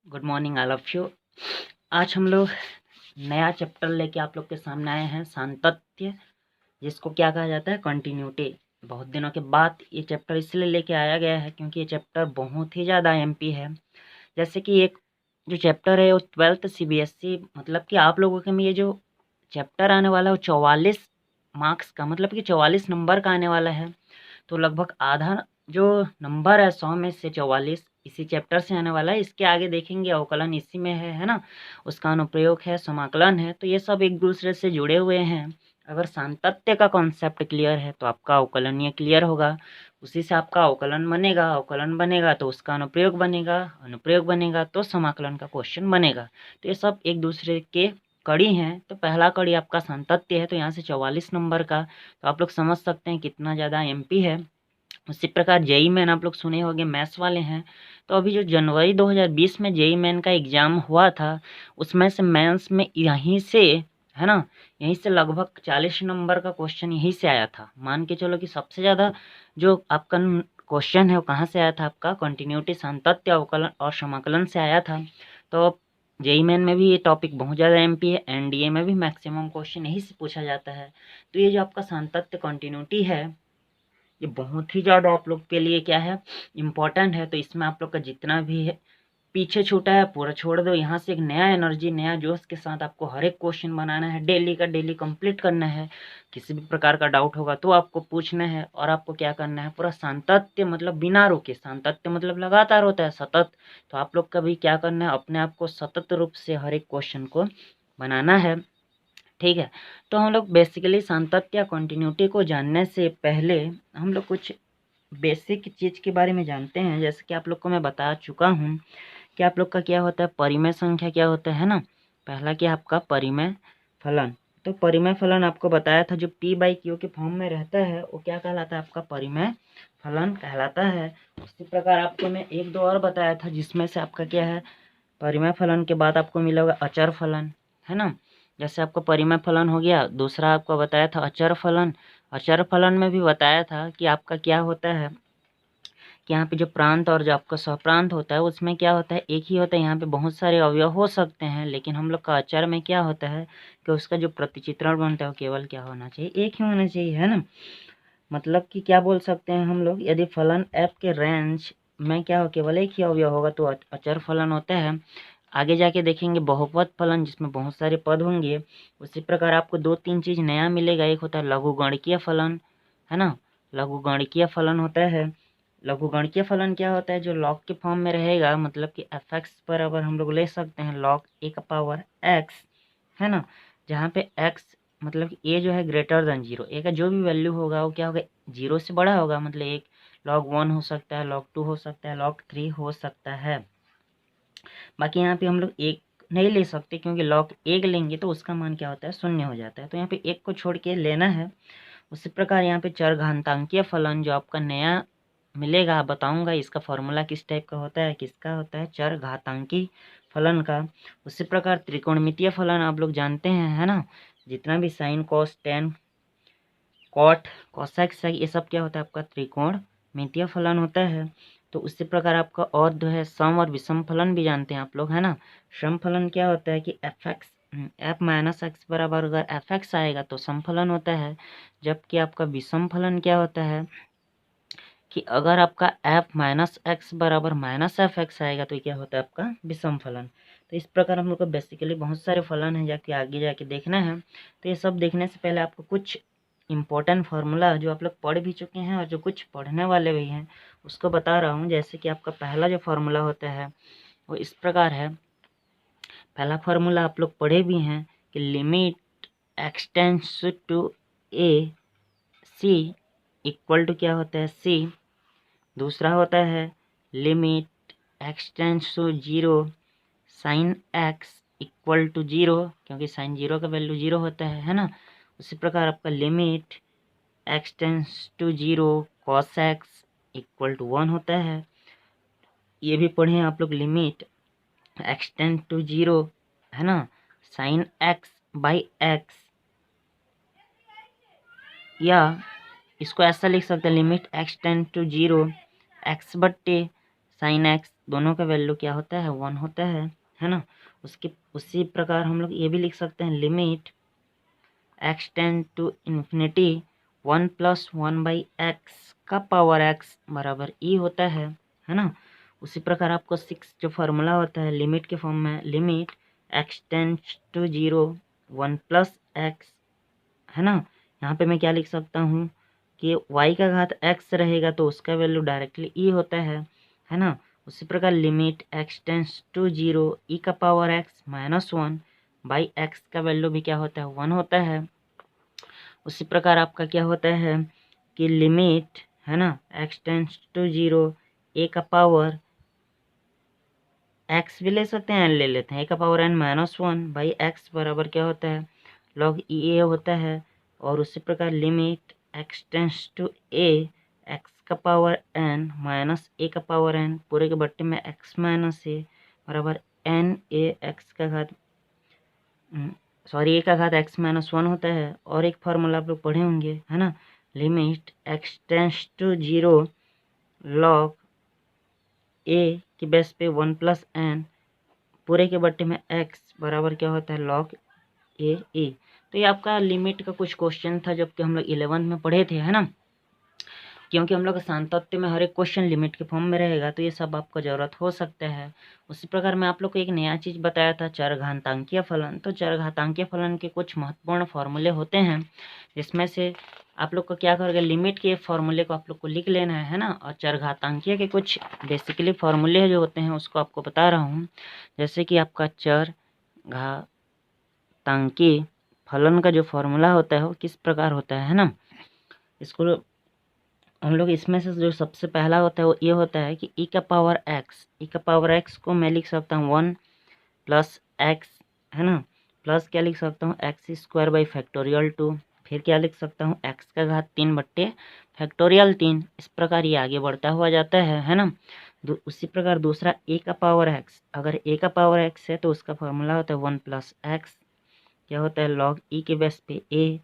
Good morning all of you. आज हम लोग नया चैप्टर लेके आप लोग के सामने आए हैं, सातत्य, जिसको क्या कहा जाता है, कंटिन्यूटी। बहुत दिनों के बाद ये चैप्टर इसलिए लेके आया गया है क्योंकि ये चैप्टर बहुत ही ज़्यादा एमपी है। जैसे कि एक जो चैप्टर है वो 12th सीबीएसई, मतलब कि आप लोगों के में ये जो चैप्टर आने वाला है वो 44 मार्क्स का, मतलब कि 44 नंबर का आने वाला है। तो लगभग आधा जो नंबर है 100 में से 44 इसी चैप्टर से आने वाला है। इसके आगे देखेंगे अवकलन इसी में है ना, उसका अनुप्रयोग है, समाकलन है, तो ये सब एक दूसरे से जुड़े हुए हैं। अगर सातत्य का कॉन्सेप्ट क्लियर है तो आपका अवकलनीय क्लियर होगा, उसी से आपका अवकलन बनेगा, अवकलन बनेगा तो उसका अनुप्रयोग बनेगा, अनुप्रयोग बनेगा तो समाकलन का क्वेश्चन बनेगा। तो ये सब एक दूसरे के कड़ी हैं। तो पहला कड़ी आपका सातत्य है, तो यहाँ से 44 नंबर का, तो आप लोग समझ सकते हैं कितना ज़्यादा एमपी है। उसी प्रकार जेई मेन आप लोग सुने होंगे, मैथ्स वाले हैं। तो अभी जो जनवरी 2020 में जेई मेन का एग्ज़ाम हुआ था, उसमें से मेंस में यहीं से, है ना, यहीं से लगभग 40 नंबर का क्वेश्चन यहीं से आया था। मान के चलो कि सबसे ज़्यादा जो आपका क्वेश्चन है वो कहाँ से आया था, आपका कंटिन्यूटी, सातत्य, अवकलन और समाकलन से आया था। तो जेई मेन में भी ये टॉपिक बहुत ज़्यादा एमपी है, एनडीए में भी मैक्सिमम क्वेश्चन यहीं से पूछा जाता है। तो ये जो आपका सातत्य कंटिन्यूटी है, ये बहुत ही ज़्यादा आप लोग के लिए क्या है, इम्पोर्टेंट है। तो इसमें आप लोग का जितना भी है पीछे छूटा है पूरा छोड़ दो, यहाँ से एक नया एनर्जी, नया जोश के साथ आपको हर एक क्वेश्चन बनाना है, डेली का डेली कंप्लीट करना है। किसी भी प्रकार का डाउट होगा तो आपको पूछना है, और आपको क्या करना है, पूरा सातत्य, मतलब बिना रुके, सातत्य मतलब लगातार होता है, सतत। तो आप लोग का भी क्या करना है, अपने आप को सतत रूप से हर एक क्वेश्चन को बनाना है, ठीक है। तो हम लोग बेसिकली सातत्य, कंटिन्यूटी को जानने से पहले हम लोग कुछ बेसिक चीज़ के बारे में जानते हैं। जैसे कि आप लोग को मैं बता चुका हूँ कि आप लोग का क्या होता है, परिमेय संख्या क्या होता है ना। पहला क्या आपका परिमेय फलन। तो परिमेय फलन आपको बताया था, जो पी बाई क्यू के फॉर्म में रहता है वो क्या कहलाता है, आपका परिमेय फलन कहलाता है। उसी प्रकार आपको मैं एक दो और बताया था, जिसमें से आपका क्या है, परिमेय फलन के बाद आपको मिला होगा अचर फलन, है ना। जैसे आपको परिमेय फलन हो गया, दूसरा आपको बताया था अचर फलन। अचर फलन में भी बताया था कि आपका क्या होता है, कि यहाँ पे जो प्रांत और जो आपका सहप्रांत होता है उसमें क्या होता है, एक ही होता है। यहाँ पे बहुत सारे अवयव हो सकते हैं, लेकिन हम लोग का अचर में क्या होता है कि उसका जो प्रतिचित्रण बनता है वो केवल क्या होना चाहिए, एक ही होना चाहिए, है ना। मतलब कि क्या बोल सकते हैं हम लोग, यदि फलन f के रेंज में क्या हो, केवल एक ही अवयव होगा तो अचर फलन होता है। आगे जाके देखेंगे बहुपद फलन, जिसमें बहुत सारे पद होंगे। उसी प्रकार आपको दो तीन चीज़ नया मिलेगा, एक होता है लघुगणकीय फलन, है ना। लघुगणकीय फलन होता है, लघुगणकीय फलन क्या होता है, जो लॉग के फॉर्म में रहेगा, मतलब कि एफ एक्स पर अगर हम लोग ले सकते हैं लॉग ए का पावर एक्स, है ना, जहाँ पे एक्स मतलब कि ए जो है ग्रेटर देन जीरो, ए का जो भी वैल्यू होगा वो क्या होगा, जीरो से बड़ा होगा। मतलब एक लॉग वन हो सकता है, लॉग टू हो सकता है, लॉग थ्री हो सकता है। बाकी यहाँ पे हम लोग एक नहीं ले सकते, क्योंकि लॉग एक लेंगे तो उसका मान क्या होता है, शून्य हो जाता है। तो यहाँ पे एक को छोड़ के लेना है। उसी प्रकार यहाँ पे चरघातांकीय फलन जो आपका नया मिलेगा, बताऊंगा इसका फॉर्मूला किस टाइप का होता है, किसका होता है, चरघातांकी फलन का। उसी प्रकार त्रिकोणमितीय फलन आप लोग जानते हैं, है ना, जितना भी sine cos tan cot cosec sec ये सब क्या होता है, आपका त्रिकोणमितीय फलन होता है। तो उसी प्रकार आपका और जो है सम और विषम फलन भी जानते हैं आप लोग, है ना। सम फलन क्या होता है कि F x, F minus x बराबर अगर एफ एक्स आएगा तो सम फलन होता है। जबकि आपका विषम फलन क्या होता है कि अगर आपका एफ माइनस एक्स बराबर माइनस एफ एक्स आएगा तो क्या होता है, आपका विषम फलन। तो इस प्रकार हम लोग को बेसिकली बहुत सारे फलन हैं, जाके आगे जाके देखना है। तो ये सब देखने से पहले आपको कुछ इम्पोर्टेंट फार्मूला जो आप लोग पढ़ भी चुके हैं और जो कुछ पढ़ने वाले भी हैं उसको बता रहा हूँ। जैसे कि आपका पहला जो फार्मूला होता है वो इस प्रकार है। पहला फार्मूला आप लोग पढ़े भी हैं कि limit x tends to a c equal to क्या होता है, सी। दूसरा होता है limit x tends to zero sine x equal to zero, क्योंकि साइन जीरो का वैल्यू जीरो होता है ना। उसी प्रकार आपका limit x tends to zero cos x equal to one होता है। ये भी पढ़े आप लोग, लिमिट एक्सटेंड टू जीरो, है ना, साइन एक्स बाई एक्स, या इसको ऐसा लिख सकते हैं limit x tend to zero x बट्टे साइन एक्स दोनों का वैल्यू क्या होता है 1 होता है ना। उसी प्रकार हम लोग ये भी लिख सकते हैं limit x tend to infinity 1 + 1/x का पावर x बराबर ई होता है ना। उसी प्रकार आपको 6 जो फार्मूला होता है लिमिट के फॉर्म में, limit x tends to 0 1 + x है ना। यहाँ पे मैं क्या लिख सकता हूँ कि y का घात x रहेगा तो उसका वैल्यू डायरेक्टली ई होता है ना। उसी प्रकार limit x tends to 0 e का पावर x -1 बाई x का वैल्यू भी क्या होता है 1 होता है। उसी प्रकार आपका क्या होता है कि लिमिट है ना x टेंड्स टू 0 a का पावर x भी ले सकते हैं, n ले लेते हैं, a का पावर n -1 बाई x बराबर क्या होता है log e a होता है। और उसी प्रकार limit x tends to a x का पावर n माइनस a का पावर n पूरे के बट्टे में x माइनस a बराबर n a x का घात a का घात x -1 होता है। और एक फार्मूला आप लोग पढ़े होंगे है ना, limit x tends to 0 log a की बेस पे 1 + n पूरे के बट्टे में x बराबर क्या होता है log a e। तो ये आपका लिमिट का कुछ क्वेश्चन था जबकि हम लोग 11th में पढ़े थे है ना। क्योंकि हम लोग सांतत्य में हर एक क्वेश्चन लिमिट के फॉर्म में रहेगा तो ये सब आपको ज़रूरत हो सकता है। उसी प्रकार मैं आप लोग को एक नया चीज़ बताया था चरघातांकीय फलन। तो चरघातांकीय फलन के कुछ महत्वपूर्ण फार्मूले होते हैं जिसमें से आप लोग को क्या करोगे लिमिट के फार्मूले को आप लोग को लिख लेना है ना। और चरघातांकीय के कुछ बेसिकली फार्मूले जो होते हैं उसको आपको बता रहा हूँ। जैसे कि आपका चरघातांकीय फलन का जो फार्मूला होता है वो किस प्रकार होता है ना। इसको हम लोग इसमें से जो सबसे पहला होता है वो ये होता है कि e का पावर x को मैं लिख सकता हूँ 1 + x है ना, प्लस क्या लिख सकता हूँ x² बाई फैक्टोरियल 2। फिर क्या लिख सकता हूँ x का घात 3 बट्टे फैक्टोरियल 3। इस प्रकार ये आगे बढ़ता हुआ जाता है ना। उसी प्रकार दूसरा a का पावर x, अगर a का पावर x है तो उसका फॉर्मूला होता है 1 + x क्या होता है log e के बेस पे a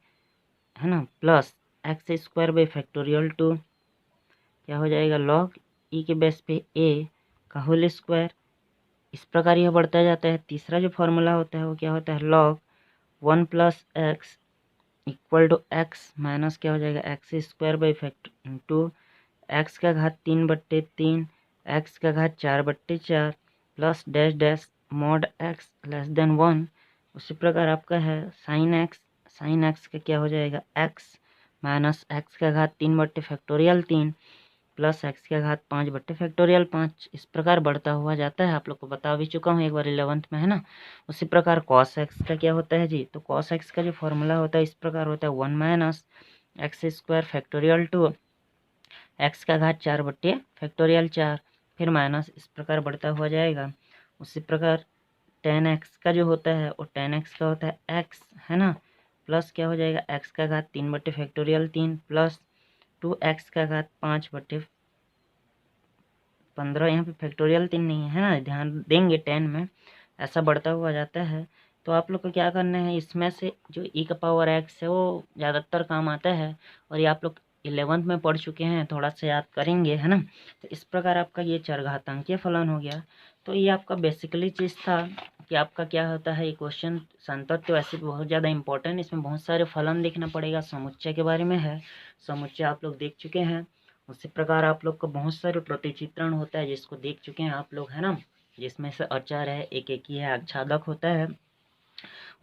है ना, प्लस x² बाई फैक्टोरियल 2 क्या हो जाएगा log e के बेस पे a का होल स्क्वायर। इस प्रकार यह बढ़ता जाता है। तीसरा जो फॉर्मूला होता है वो क्या होता है log 1 + x equal to x minus क्या हो जाएगा x² बाई फैक्टर 2 x का घात 3 बट्टे 3 x का घात 4 बट्टे 4 plus dash dash mod x less then 1। उसी प्रकार आपका है साइन x का क्या हो जाएगा x माइनस x का घात 3 बट्टे फैक्टोरियल 3 प्लस x का घात 5 बट्टे फैक्टोरियल 5। इस प्रकार बढ़ता हुआ जाता है। आप लोग को बता भी चुका हूँ एक बार 11th में है ना। उसी प्रकार cos x का क्या होता है जी, तो cos x का जो फॉर्मूला होता है इस प्रकार होता है 1 - x² फैक्टोरियल 2 x का घात 4 बट्टे फैक्टोरियल 4 फिर माइनस इस प्रकार बढ़ता हुआ जाएगा। उसी प्रकार tan x का जो होता है वो tan x का होता है x है ना, प्लस क्या हो जाएगा x का घात 3 बट्टे फैक्टोरियल 3 प्लस 2x का घात 5 बट्टे 15। यहाँ पे फैक्टोरियल 3 नहीं है ना, ध्यान देंगे 10 में ऐसा बढ़ता हुआ जाता है। तो आप लोग को क्या करना है इसमें से जो e का पावर x है वो ज़्यादातर काम आता है और ये आप लोग 11th में पढ़ चुके हैं, थोड़ा सा याद करेंगे है ना। तो इस प्रकार आपका ये चरघातांकीय फलन हो गया। तो ये आपका बेसिकली चीज़ था कि आपका क्या होता है ये क्वेश्चन सांतत्य वैसे बहुत ज़्यादा इंपॉर्टेंट, इसमें बहुत सारे फलन देखना पड़ेगा, समुच्चय के बारे में है, समुच्चय आप लोग देख चुके हैं। उसी प्रकार आप लोग को बहुत सारे प्रतिचित्रण होता है जिसको देख चुके हैं आप लोग है ना, जिसमें से अचर है, एकेकी है, आच्छादक होता है।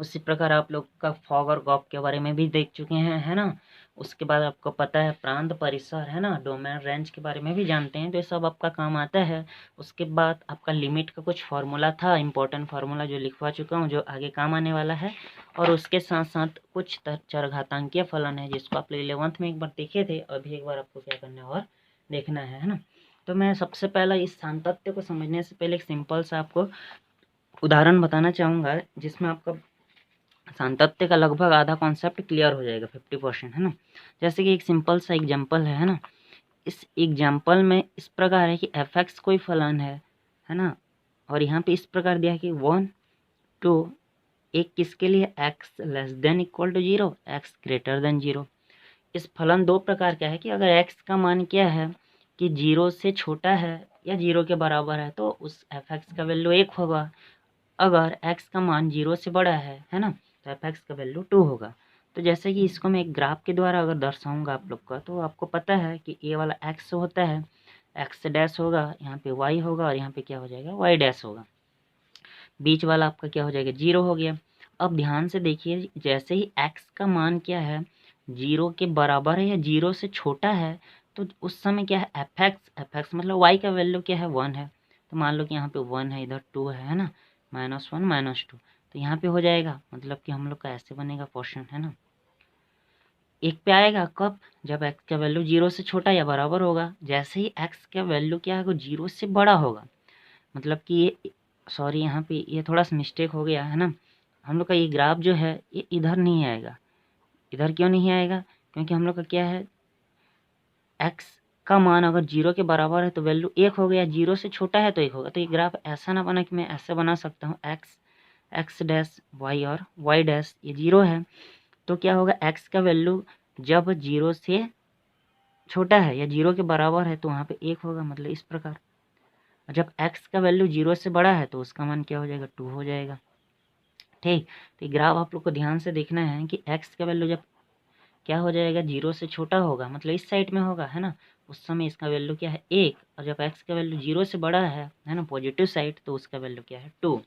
उसी प्रकार आप लोग का फॉग और गॉप के बारे में भी देख चुके हैं है ना। उसके बाद आपको पता है प्रांत परिसर है ना, डोमेन रेंज के बारे में भी जानते हैं, तो ये सब आपका काम आता है। उसके बाद आपका लिमिट का कुछ फार्मूला था, इंपॉर्टेंट फार्मूला जो लिखवा चुका हूँ जो आगे काम आने वाला है। और उसके साथ साथ कुछ चरघातांकीय फलन है जिसको आप 11th में एक बार देखे थे, अभी एक बार आपको क्या करना है और देखना है ना। तो मैं सबसे पहला इस सांतत्य को समझने से पहले एक सिंपल सा आपको उदाहरण बताना चाहूँगा जिसमें आपका सांतत्य का लगभग आधा कॉन्सेप्ट क्लियर हो जाएगा, 50% है ना। जैसे कि एक सिंपल सा एग्जांपल है ना। इस एग्जांपल में इस प्रकार है कि f(x) कोई फलन है ना, और यहाँ पे इस प्रकार दिया है कि 1 2 एक किसके लिए x less than equal to 0 x greater than 0। इस फलन दो प्रकार का है कि अगर x का मान क्या है कि 0 से छोटा है या 0 के बराबर है तो उस एफ एक्स का वैल्यू 1 होगा। अगर x का मान 0 से बड़ा है ना, तो एफ एक्स का वैल्यू 2 होगा। तो जैसे कि इसको मैं एक ग्राफ के द्वारा अगर दर्शाऊंगा आप लोग का, तो आपको पता है कि ये वाला x होता है, x डैश होगा, यहाँ पे y होगा और यहाँ पे क्या हो जाएगा, y डैश होगा। बीच वाला आपका क्या हो जाएगा, 0 हो गया। अब ध्यान से देखिए, जैसे ही x का मान क्या है, 0 के बराबर है या 0 से छोटा है, तो उस समय क्या है, एफ एक्स मतलब y का वैल्यू क्या है, 1 है। तो मान लो कि यहाँ पे 1 है, इधर 2 है ना, -1 -2, तो यहाँ पे हो जाएगा, मतलब कि हम लोग का ऐसे बनेगा क्वेश्चन, है ना। एक पे आएगा कब, जब x का वैल्यू 0 से छोटा या बराबर होगा। जैसे ही x का वैल्यू क्या है, 0 से बड़ा होगा, मतलब कि ये, सॉरी यहाँ पे ये थोड़ा सा मिस्टेक हो गया है ना, हम लोग का ये ग्राफ जो है ये इधर नहीं आएगा। इधर क्यों नहीं आएगा, क्योंकि हम लोग का क्या है, x का मान अगर 0 के बराबर है तो वैल्यू 1 हो गया, 0 से छोटा है तो 1 होगा। तो ये ग्राफ ऐसा ना बना कि मैं ऐसे बना सकता हूँ, एक्स डैश वाई और वाई डैश ये 0 है, तो क्या होगा, x का वैल्यू जब 0 से छोटा है या 0 के बराबर है तो वहाँ पे 1 होगा, मतलब इस प्रकार। और जब x का वैल्यू 0 से बड़ा है तो उसका मान क्या हो जाएगा, 2 हो जाएगा। ठीक, तो ग्राफ आप लोग को ध्यान से देखना है कि x का वैल्यू जब क्या हो जाएगा, 0 से छोटा होगा, मतलब इस साइड में होगा, है ना, उस समय इसका वैल्यू क्या है, 1। और जब x का वैल्यू 0 से बड़ा है ना, पॉजिटिव साइड, तो उसका वैल्यू क्या है, 2।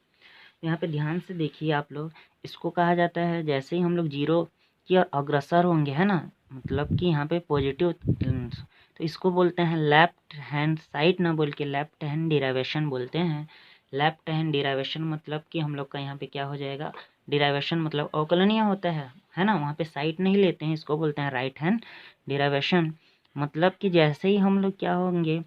यहाँ पे ध्यान से देखिए आप लोग, इसको कहा जाता है, जैसे ही हम लोग 0 की ओर अग्रसर होंगे, है ना, मतलब कि यहाँ पे पॉजिटिव, तो इसको बोलते हैं लेफ्ट हैंड साइड, ना बोल के लेफ्ट हैंड डिराइवेशन बोलते हैं। लेफ्ट हैंड डिराइवेशन मतलब कि हम लोग का यहाँ पे क्या हो जाएगा, डिराइवेशन मतलब अवकलनीय होता है ना, वहाँ पे साइड नहीं लेते हैं, इसको बोलते हैं राइट हैंड डिराइवेशन। मतलब कि जैसे ही हम लोग क्या होंगे,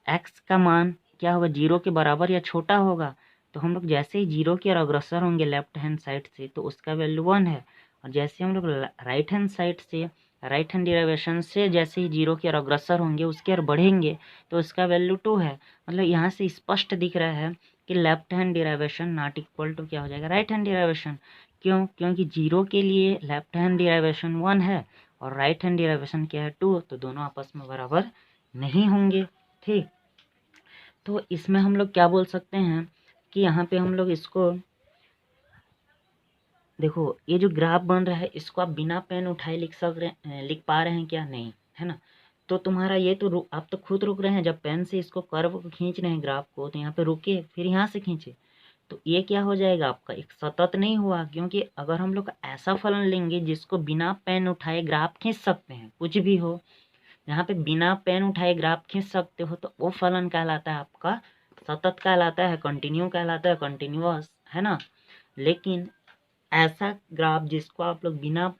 एक्स का मान क्या होगा, 0 के बराबर या छोटा होगा, तो हम लोग जैसे ही 0 की ओर अग्रसर होंगे लेफ्ट हैंड साइड से, तो उसका वैल्यू 1 है। और जैसे हम लोग राइट हैंड साइड से, राइट हैंड डिराइवेशन से जैसे ही 0 की ओर अग्रसर होंगे, उसकी ओर बढ़ेंगे, तो उसका वैल्यू 2 है। मतलब यहाँ से स्पष्ट दिख रहा है कि left hand derivation not equal to क्या हो जाएगा, राइट हैंड डिराइवेशन। क्यों, क्योंकि 0 के लिए लेफ्ट हैंड डिराइवेशन 1 है और राइट हैंड डिराइवेशन क्या है, 2, तो दोनों आपस में बराबर नहीं होंगे। ठीक, तो इसमें हम लोग क्या बोल सकते हैं कि यहाँ पे हम लोग इसको देखो, ये जो ग्राफ बन रहा है इसको आप बिना पेन उठाए लिख पा रहे हैं क्या, नहीं, है ना। तो तुम्हारा ये तो आप तो खुद रुक रहे हैं, जब पेन से इसको कर्व को खींच रहे हैं ग्राफ को, तो यहाँ पे रुके, फिर यहाँ से खींचे, तो ये क्या हो जाएगा आपका, एक सतत नहीं हुआ। क्योंकि अगर हम लोग ऐसा फलन लेंगे जिसको बिना पेन उठाए ग्राफ खींच सकते हैं, कुछ भी हो, यहाँ पे बिना पेन उठाए ग्राफ खींच सकते हो, तो वो फलन कहलाता है आपका सतत, कहलाता है कंटिन्यू, कहलाता है कंटिन्यूअस, है ना। लेकिन ऐसा ग्राफ जिसको आप लोग बिना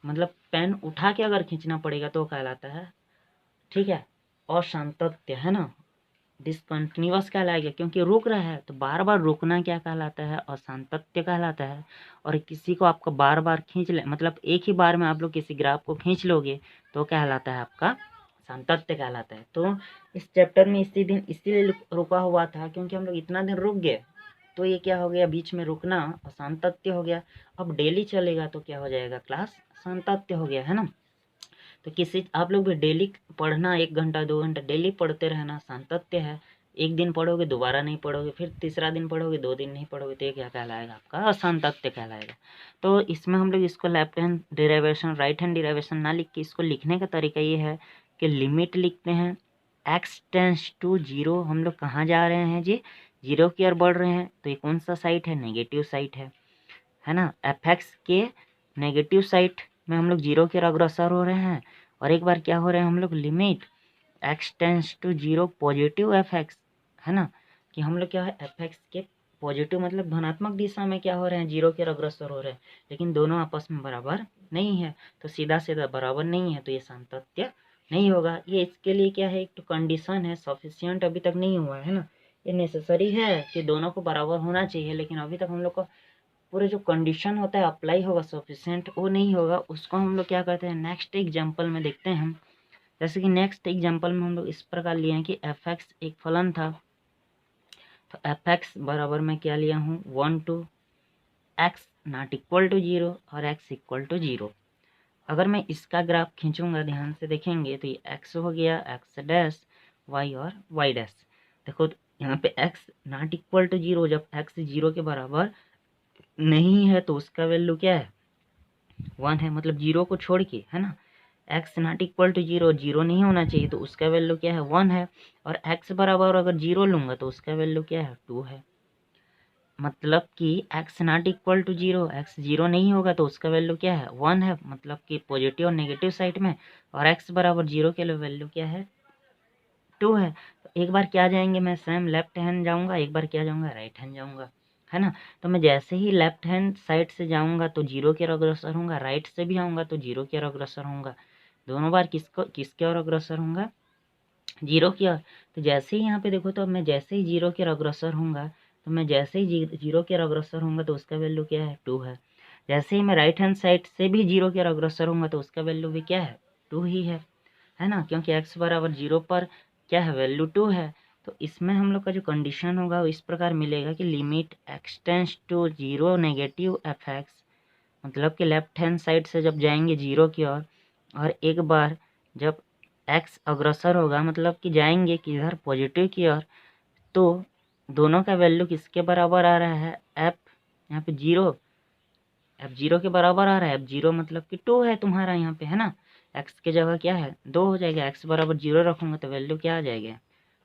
मतलब पेन उठा के अगर खींचना पड़ेगा तो कहलाता है, ठीक है, असांतत्य, है ना, डिसकंटिन्यूअस कहलाएगा। क्योंकि रुक रहा है तो बार बार रुकना क्या कहलाता है, असांतत्य कहलाता है। और किसी को आपको बार बार खींच ले, मतलब एक ही बार में आप लोग किसी ग्राफ को खींच लोगे तो कहलाता है आपका सांतत्य कहलाता है। तो इस चैप्टर में इसी दिन इसीलिए रुका हुआ था, क्योंकि हम लोग इतना दिन रुक गए, तो ये क्या हो गया, बीच में रुकना असांतत्य हो गया। अब डेली चलेगा तो क्या हो जाएगा, क्लास सांतत्य हो गया, है ना। तो किसी आप लोग भी डेली पढ़ना, 1 घंटा 2 घंटा डेली पढ़ते रहना, सांतत्य है। एक दिन पढ़ोगे दोबारा नहीं पढ़ोगे, फिर तीसरा दिन पढ़ोगे, 2 दिन नहीं पढ़ोगे, तो ये क्या कहलाएगा, आपका असांतत्य कहलाएगा। तो इसमें हम लोग इसको left hand derivation right hand derivation ना लिख के इसको लिखने का तरीका ये है कि लिमिट लिखते हैं, x टेंस टू 0, हम लोग कहाँ जा रहे हैं जी, 0 की ओर बढ़ रहे हैं, तो ये कौन सा साइड है, नेगेटिव साइड है ना। एफ एक्स के नेगेटिव साइड में हम लोग 0 की ओर अग्रसर हो रहे हैं। और एक बार क्या हो रहे हैं हम लोग, limit x tends to 0 positive f x, है ना, कि हम लोग क्या है, एफ एक्स के पॉजिटिव मतलब धनात्मक दिशा में क्या हो रहे हैं, 0 के अग्रसर हो रहे हैं, लेकिन दोनों आपस में बराबर नहीं है, तो सीधा सीधा बराबर नहीं है, तो ये सांतत्य नहीं होगा। ये इसके लिए क्या है, एक तो कंडीशन है, सफिशियंट अभी तक नहीं हुआ है ना। ये नेसेसरी है कि दोनों को बराबर होना चाहिए, लेकिन अभी तक हम लोग को पूरे जो कंडीशन होता है अप्लाई होगा, सफिशिएंट वो नहीं होगा। उसको हम लोग क्या करते हैं, नेक्स्ट एग्जाम्पल में देखते हैं हम। जैसे कि नेक्स्ट एग्जाम्पल में हम लोग इस प्रकार लिए हैं कि एफ एक्स एक फलन था, तो एफ एक्स बराबर मैं क्या लिया हूँ, 1 to x not equal to 0 और x इक्वल टू 0। अगर मैं इसका ग्राफ खींचूंगा, ध्यान से देखेंगे, तो ये x हो गया, x डैश, y और y डैश। देखो यहाँ पे x नॉट इक्वल टू 0, जब x 0 के बराबर नहीं है तो उसका वैल्यू क्या है 1 है, मतलब 0 को छोड़ के, है ना। x नॉट इक्वल टू 0, 0 नहीं होना चाहिए तो उसका वैल्यू क्या है 1 है। और x बराबर अगर 0 लूँगा तो उसका वैल्यू क्या है 2 है। मतलब कि x not equal to 0, x 0 नहीं होगा तो उसका वैल्यू क्या है 1 है, मतलब कि पॉजिटिव और नेगेटिव साइड में। और x बराबर 0 के लिए वैल्यू क्या है 2 है। तो एक बार क्या जाएंगे, मैं सेम लेफ्ट हैंड जाऊंगा, एक बार क्या जाऊंगा राइट हैंड जाऊंगा, है ना। तो मैं जैसे ही लेफ्ट हैंड साइड से जाऊंगा तो 0 की ओर अग्रसर होऊंगा, राइट से भी आऊँगा तो 0 की ओर अग्रसर होऊंगा। दोनों बार किसके ओर अग्रसर होऊंगा 0 की ओर। तो जैसे ही यहाँ पे देखो, तो मैं जैसे ही 0 की ओर अग्रसर होऊंगा, तो मैं जैसे ही 0 की ओर अग्रसर होऊंगा तो उसका वैल्यू क्या है 2 है। जैसे ही मैं राइट हैंड साइड से भी 0 की ओर अग्रसर होऊंगा तो उसका वैल्यू भी क्या है 2 ही है ना, क्योंकि x बराबर 0 पर क्या है वैल्यू 2 है। तो इसमें हम लोग का जो कंडीशन होगा वो इस प्रकार मिलेगा कि limit x tends to 0 negative f x, मतलब कि लेफ्ट हैंड साइड से जब जाएंगे 0 की ओर, और एक बार जब x अग्रसर होगा, मतलब कि जाएंगे किधर पॉजिटिव की ओर, तो दोनों का वैल्यू किसके बराबर आ रहा है f, यहाँ पे 0, एफ 0 के बराबर आ रहा है। एफ 0 मतलब कि 2 है तुम्हारा यहाँ पे, है ना। एक्स की जगह क्या है 2 हो जाएगा, एक्स बराबर 0 रखूँगा तो वैल्यू क्या आ जाएगा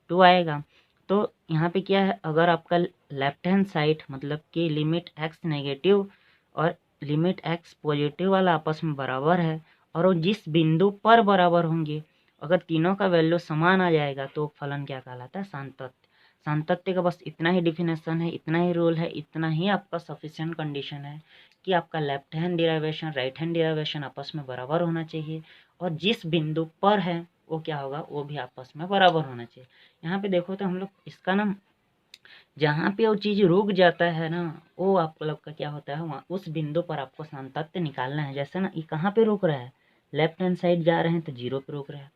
2 आएगा। तो यहाँ पे क्या है, अगर आपका लेफ्ट हैंड साइड मतलब कि लिमिट एक्स नेगेटिव और लिमिट एक्स पॉजिटिव वाला आपस में बराबर है, और वो जिस बिंदु पर बराबर होंगे, अगर तीनों का वैल्यू समान आ जाएगा तो फलन क्या कहलाता है सांतत्य। सांतत्य का बस इतना ही डिफिनेशन है, इतना ही रूल है, इतना ही आपका सफिशिएंट कंडीशन है कि आपका left hand derivation right hand derivation आपस में बराबर होना चाहिए, और जिस बिंदु पर है वो क्या होगा वो भी आपस में बराबर होना चाहिए। यहाँ पे देखो तो हम लोग इसका ना जहाँ पे वो चीज़ रुक जाता है ना, वो आप लोग का क्या होता है वहाँ उस बिंदु पर आपको सांतत्य निकालना है। जैसे ना ये कहाँ पे रुक रहा है, लेफ्ट हैंड साइड जा रहे हैं तो 0 पे रुक रहा है,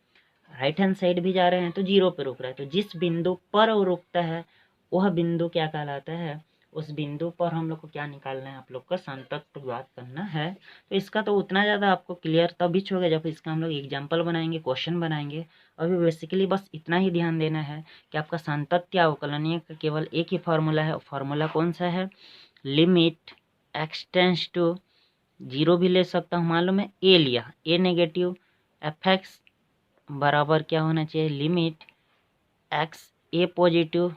राइट हैंड साइड भी जा रहे हैं तो 0 पे रुक रहा है। तो जिस बिंदु पर वो रुकता है वह बिंदु क्या कहलाता है, उस बिंदु पर हम लोग को क्या निकालना है, आप लोग का सांतत्य ज्ञात करना है। तो इसका तो उतना ज़्यादा आपको क्लियर तभी होगा जब इसका हम लोग एग्जाम्पल बनाएंगे, क्वेश्चन बनाएंगे। अभी बेसिकली बस इतना ही ध्यान देना है कि आपका सांतत्य अवकलनीय का केवल एक ही फार्मूला है। फार्मूला कौन सा है, लिमिट एक्स टेंस टू 0 भी ले सकता हूँ, मालूम है ए लिया, ए नेगेटिव, एफ एक्स बराबर क्या होना चाहिए लिमिट एक्स ए पॉजिटिव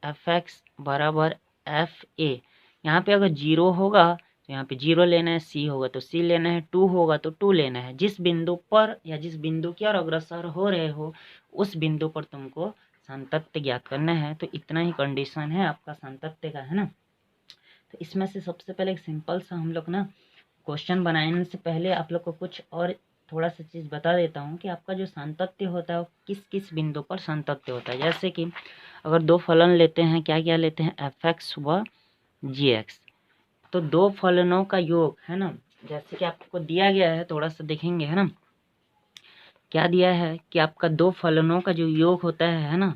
एफ एक्स बराबर एफ ए। यहाँ पे अगर 0 होगा तो यहाँ पे 0 लेना है, सी होगा तो सी लेना है, 2 होगा तो 2 लेना है। जिस बिंदु पर या जिस बिंदु की ओर अग्रसर हो रहे हो उस बिंदु पर तुमको सांतत्य ज्ञात करना है। तो इतना ही कंडीशन है आपका सांतत्य का, है ना। तो इसमें से सबसे पहले एक सिंपल सा हम लोग ना क्वेश्चन बनाने से पहले आप लोग को कुछ और थोड़ा सा चीज़ बता देता हूँ कि आपका जो सांतत्य होता है वो किस किस बिंदु पर सांतत्य होता है। जैसे कि अगर दो फलन लेते हैं, क्या क्या लेते हैं, एफ एक्स व जी एक्स, तो दो फलनों का योग, है ना। जैसे कि आपको दिया गया है, थोड़ा सा देखेंगे, है ना, क्या दिया है कि आपका दो फलनों का जो योग होता है ना,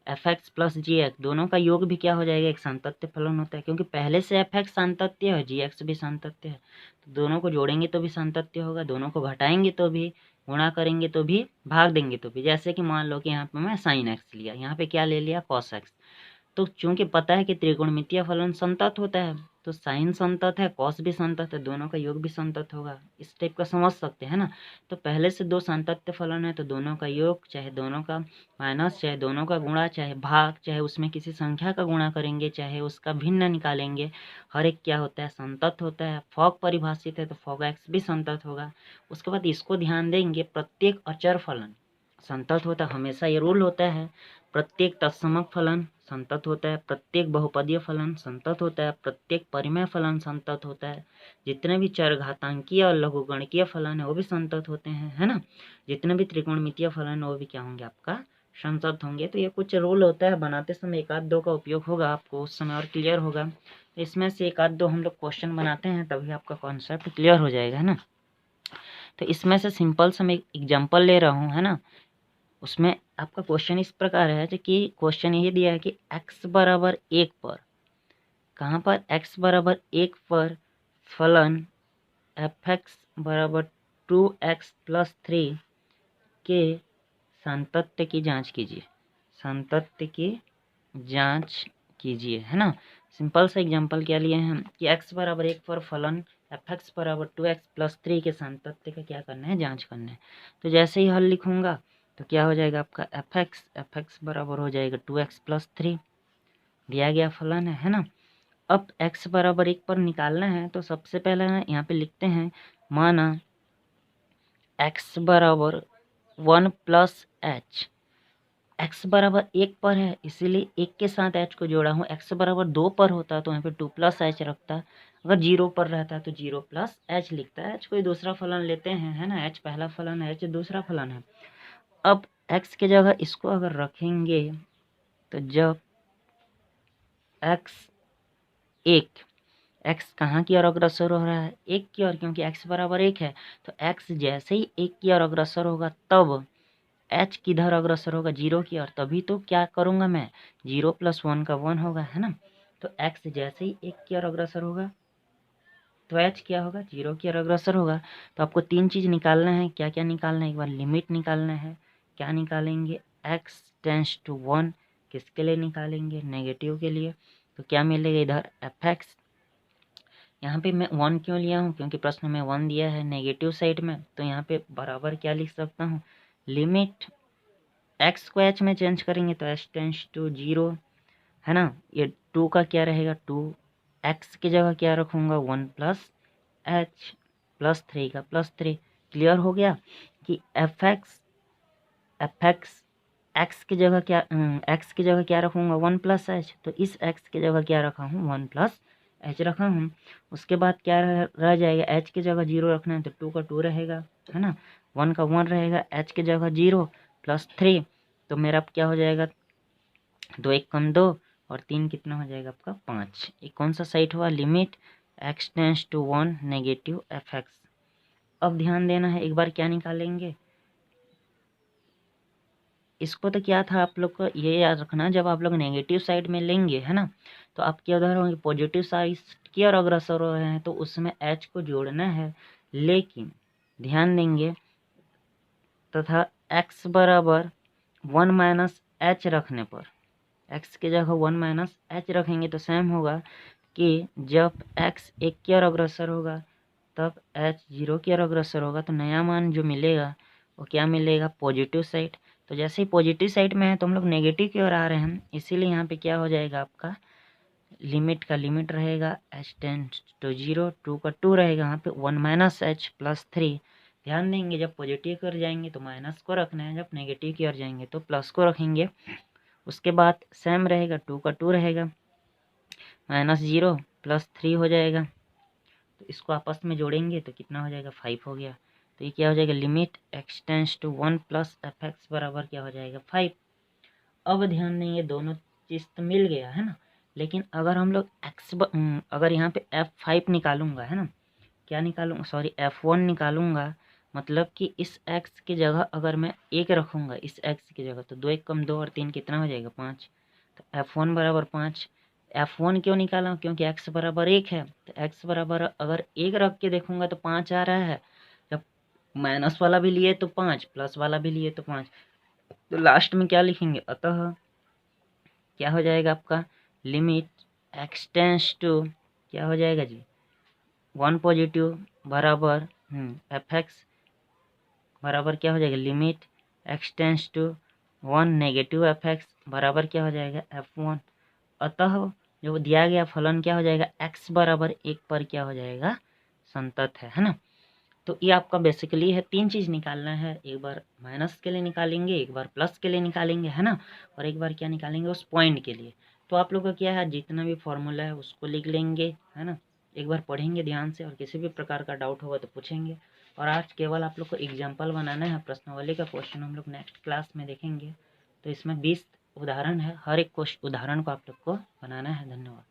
एफ एक्स प्लस जी एक्स, दोनों का योग भी क्या हो जाएगा एक सांतत्य फलन होता है, क्योंकि पहले से एफ एक्स सांतत्य है, जी एक्स भी सांतत्य है। तो दोनों को जोड़ेंगे तो भी सांतत्य होगा, दोनों को घटाएंगे तो भी, गुणा करेंगे तो भी, भाग देंगे तो भी। जैसे कि मान लो कि यहाँ पे मैं साइन एक्स लिया, यहाँ पे क्या ले लिया कॉस एक्स। तो चूंकि पता है कि त्रिकोणमितीय फलन संतत होता है, तो साइन संतत है, कॉस भी संतत है, दोनों का योग भी संतत होगा, इस टाइप का समझ सकते हैं ना। तो पहले से दो संतत्य फलन है तो दोनों का योग, चाहे दोनों का माइनस, चाहे दोनों का गुणा, चाहे भाग, चाहे उसमें किसी संख्या का गुणा करेंगे, चाहे उसका भिन्न निकालेंगे, हर एक क्या होता है संतत होता है। फॉग परिभाषित है तो फॉग एक्स भी संतत होगा। उसके बाद इसको ध्यान देंगे, प्रत्येक अचर फलन संतत होता है, हमेशा ये रूल होता है। प्रत्येक तत्समक फलन संतत होता है, प्रत्येक बहुपदीय फलन संतत होता है, प्रत्येक परिमेय फलन संतत होता है, जितने भी चरघातांकीय और लघुगणकीय फलन है वो भी संतत होते हैं, है ना। जितने भी त्रिकोणमितीय फलन है वो भी क्या होंगे आपका संतत होंगे। तो ये कुछ रूल होता है, बनाते समय एक आध दो का उपयोग होगा, आपको उस समय और क्लियर होगा। तो इसमें से एक आध दो हम लोग क्वेश्चन बनाते हैं तभी आपका कॉन्सेप्ट क्लियर हो जाएगा, है ना। तो इसमें से सिंपल सा मैं एग्जाम्पल ले रहा हूँ, है ना। उसमें आपका क्वेश्चन इस प्रकार है कि क्वेश्चन ये दिया है कि x बराबर 1 पर, कहाँ पर x बराबर 1 पर फलन एफ एक्स बराबर 2x प्लस 3 के सांतत्य की जांच कीजिए। सांतत्य की जांच कीजिए, है ना। सिंपल सा एग्जांपल क्या लिए हैं कि x बराबर 1 पर फलन fx बराबर 2x प्लस 3 के सातत्य का क्या करना है, जांच करना है। तो जैसे ही हल लिखूंगा तो क्या हो जाएगा आपका fx बराबर हो जाएगा 2x प्लस 3, दिया गया फलन है ना। अब x बराबर 1 पर निकालना है तो सबसे पहले ना यहाँ पे लिखते हैं, माना x बराबर 1 प्लस एच, x बराबर 1 पर है इसीलिए 1 के साथ h को जोड़ा हूँ। x बराबर 2 पर होता तो यहाँ पे 2 प्लस एच रखता, अगर 0 पर रहता है तो 0 प्लस एच लिखता है। h कोई दूसरा फलन लेते हैं, है ना, h पहला फलन है, h दूसरा फलन है। अब x की जगह इसको अगर रखेंगे तो जब x 1, x कहाँ की ओर अग्रसर हो रहा है, 1 की ओर, क्योंकि x बराबर 1 है तो x जैसे ही 1 की ओर अग्रसर होगा तब h किधर अग्रसर होगा, 0 की ओर, तभी तो क्या करूँगा मैं, 0 प्लस 1 का 1 होगा, है ना। तो x जैसे ही 1 की ओर अग्रसर होगा तो h क्या होगा, 0 की ओर अग्रसर होगा। तो आपको 3 चीज़ निकालना है, क्या क्या निकालना है, एक बार लिमिट निकालना है, क्या निकालेंगे, x टेंस टू 1, किसके लिए निकालेंगे, नेगेटिव के लिए। तो क्या मिलेगा इधर fx, यहाँ पे मैं 1 क्यों लिया हूँ, क्योंकि प्रश्न में 1 दिया है नेगेटिव साइड में, तो यहाँ पे बराबर क्या लिख सकता हूँ, लिमिट x को h में चेंज करेंगे तो h टेंस टू 0, है ना। ये 2 का क्या रहेगा, 2, x की जगह क्या रखूँगा, 1 प्लस h प्लस 3 का प्लस 3। क्लियर हो गया कि fx x की जगह क्या रखूँगा, 1 प्लस एच, तो इस x की जगह क्या रखा हूँ, 1 प्लस एच रखा हूँ। उसके बाद क्या रह जाएगा, h की जगह 0 रखना है तो 2 का 2 रहेगा, है ना, 1 का 1 रहेगा, h की जगह 0 प्लस 3, तो मेरा क्या हो जाएगा, 2 1 कम 2 और 3 कितना हो जाएगा आपका 5। ये कौन सा साइड हुआ, limit x tends to 1 negative fx। अब ध्यान देना है, एक बार क्या निकालेंगे, इसको तो क्या था आप लोग को ये याद रखना, जब आप लोग नेगेटिव साइड में लेंगे, है ना, तो आपके उधर होंगे पॉजिटिव साइड की और अग्रसर हो रहे हैं तो उसमें h को जोड़ना है, लेकिन ध्यान देंगे तथा x बराबर 1 माइनस एच रखने पर, x की जगह 1 माइनस एच रखेंगे तो सेम होगा कि जब x 1 की ओर अग्रसर होगा तब h 0 की ओर अग्रसर होगा, तो नया मान जो मिलेगा वो क्या मिलेगा, पॉजिटिव साइड। तो जैसे ही पॉजिटिव साइड में है तो हम लोग नेगेटिव की ओर आ रहे हैं, इसीलिए यहाँ पे क्या हो जाएगा आपका, लिमिट का लिमिट रहेगा h टेंस टू 0, 2 का 2 रहेगा, यहाँ पे 1 माइनस एच प्लस 3। ध्यान देंगे जब पॉजिटिव की ओर जाएंगे तो माइनस को रखना है, जब नेगेटिव की ओर जाएंगे तो प्लस को रखेंगे। उसके बाद सेम रहेगा, 2 का 2 रहेगा, माइनस 0 प्लस 3 हो जाएगा, तो इसको आपस में जोड़ेंगे तो कितना हो जाएगा, 5 हो गया। तो ये क्या हो जाएगा, limit x tends to 1 plus fx बराबर क्या हो जाएगा, 5। अब ध्यान देंगे दोनों चीज़ तो मिल गया, है ना, लेकिन अगर हम लोग अगर यहाँ पे f5 निकालूंगा, है ना, क्या निकालूंगा, सॉरी f1 निकालूंगा, मतलब कि इस x की जगह अगर मैं 1 रखूंगा इस x की जगह तो 2 1 कम 2 और 3 कितना हो जाएगा, 5। तो f1 बराबर 5। f1 क्यों निकाला, क्योंकि x बराबर 1 है, तो x बराबर अगर 1 रख के देखूंगा तो 5 आ रहा है, जब माइनस वाला भी लिए तो 5, प्लस वाला भी लिए तो 5, तो लास्ट में क्या लिखेंगे, अतः क्या हो जाएगा आपका, लिमिट x टेंस टू क्या हो जाएगा जी, 1 पॉजिटिव बराबर fx बराबर क्या हो जाएगा, limit x tends to 1 negative fx बराबर क्या हो जाएगा, f1। अतः जो दिया गया फलन क्या हो जाएगा, x बराबर 1 पर क्या हो जाएगा, संतत है ना। तो ये आपका बेसिकली है, 3 चीज़ निकालना है, एक बार माइनस के लिए निकालेंगे, एक बार प्लस के लिए निकालेंगे, है ना, और एक बार क्या निकालेंगे, उस पॉइंट के लिए। तो आप लोग का क्या है, जितना भी फॉर्मूला है उसको लिख लेंगे, है ना, एक बार पढ़ेंगे ध्यान से और किसी भी प्रकार का डाउट होगा तो पूछेंगे। और आज केवल आप लोग को एग्जाम्पल बनाना है, प्रश्नावली का क्वेश्चन हम लोग नेक्स्ट क्लास में देखेंगे। तो इसमें 20 उदाहरण है, हर एक उदाहरण को आप लोग को बनाना है। धन्यवाद।